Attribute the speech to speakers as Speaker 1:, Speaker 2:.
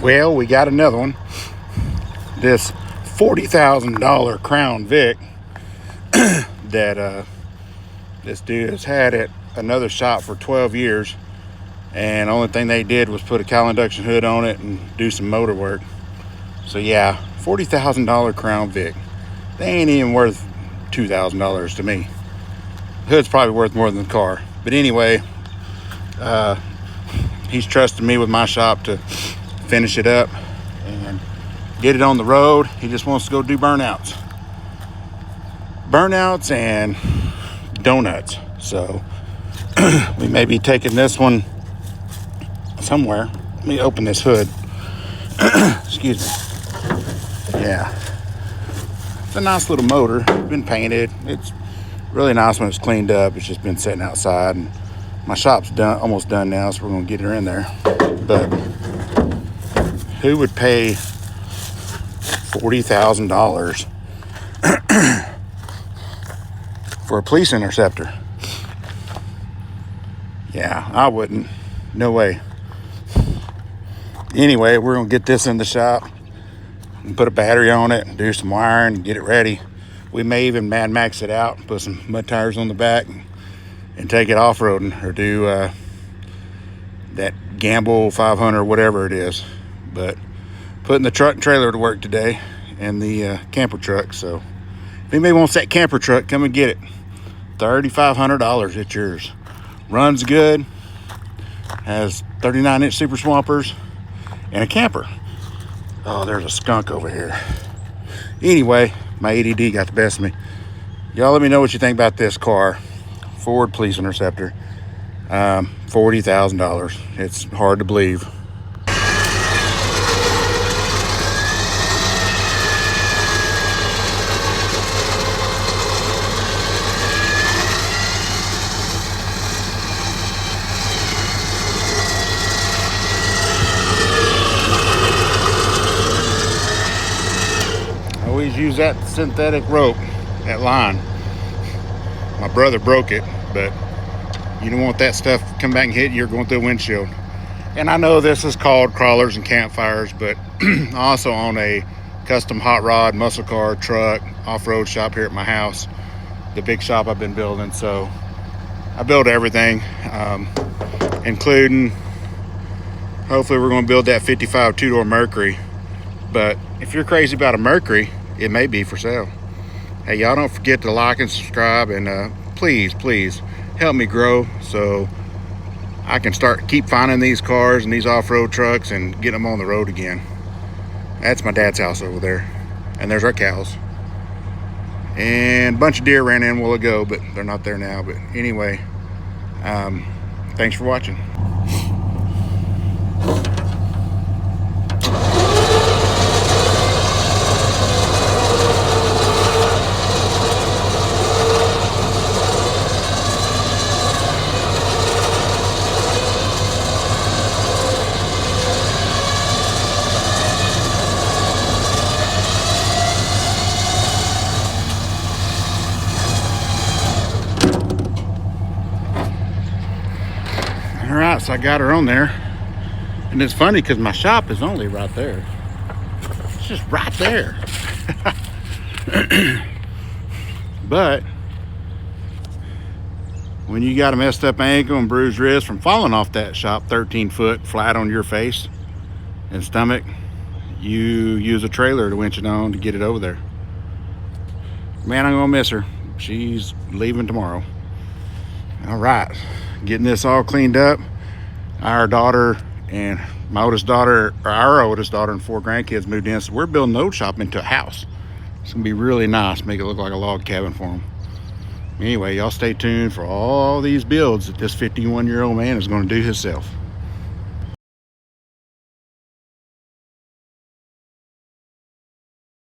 Speaker 1: Well, we got another one. This $40,000 Crown Vic that this dude has had at another shop for 12 years. And the only thing they did was put a cowl induction hood on it and do some motor work. So yeah, $40,000 Crown Vic. They ain't even worth $2,000 to me. The hood's probably worth more than the car. But anyway, he's trusted me with my shop to finish it up and get it on the road. He just wants to go do burnouts and donuts. So we may be taking this one somewhere. Let me open this hood. Excuse me. Yeah, it's a nice little motor. It's been painted. It's really nice when it's cleaned up. It's just been sitting outside, and my shop's done, almost done now, so we're gonna get her in there. But who would pay $40,000 for a police interceptor? Yeah, I wouldn't. No way. Anyway, we're gonna get this in the shop and put a battery on it and do some wiring and get it ready. We may even Mad Max it out, put some mud tires on the back and take it off-roading, or do that Gamble 500, whatever it is. But putting the truck and trailer to work today, and the camper truck. So if anybody wants that camper truck, come and get it. $3,500, it's yours. Runs good, has 39-inch super swampers and a camper. Oh, there's a skunk over here. Anyway, my ADD got the best of me. Y'all let me know what you think about this car. Ford Police Interceptor. $40,000. It's hard to believe. Always use that synthetic rope, that line. My brother broke it, but you don't want that stuff to come back and hit you. You're going through the windshield. And I know this is called crawlers and campfires, but I also own a custom hot rod, muscle car, truck, off-road shop here at my house, the big shop I've been building. So I build everything, including, hopefully we're going to build that 55 two-door Mercury. But if you're crazy about a Mercury, it may be for sale. Hey, y'all don't forget to like and subscribe, and please help me grow so I can keep finding these cars and these off-road trucks and get them on the road again. That's my dad's house over there, and there's our cows. And a bunch of deer ran in a while ago, but they're not there now. But anyway, thanks for watching. All right, so I got her on there, and it's funny because my shop is only right there. It's just right there. But when you got a messed up ankle and bruised wrist from falling off that shop 13 foot flat on your face and stomach, you use a trailer to winch it on to get it over there. Man, I'm gonna miss her. She's leaving tomorrow. All right, getting this all cleaned up. Our daughter and my oldest daughter, or our oldest daughter, and 4 grandkids moved in, so we're building the old shop into a house. It's gonna be really nice, make it look like a log cabin for them. Anyway, y'all stay tuned for all these builds that this 51-year-old man is gonna do himself.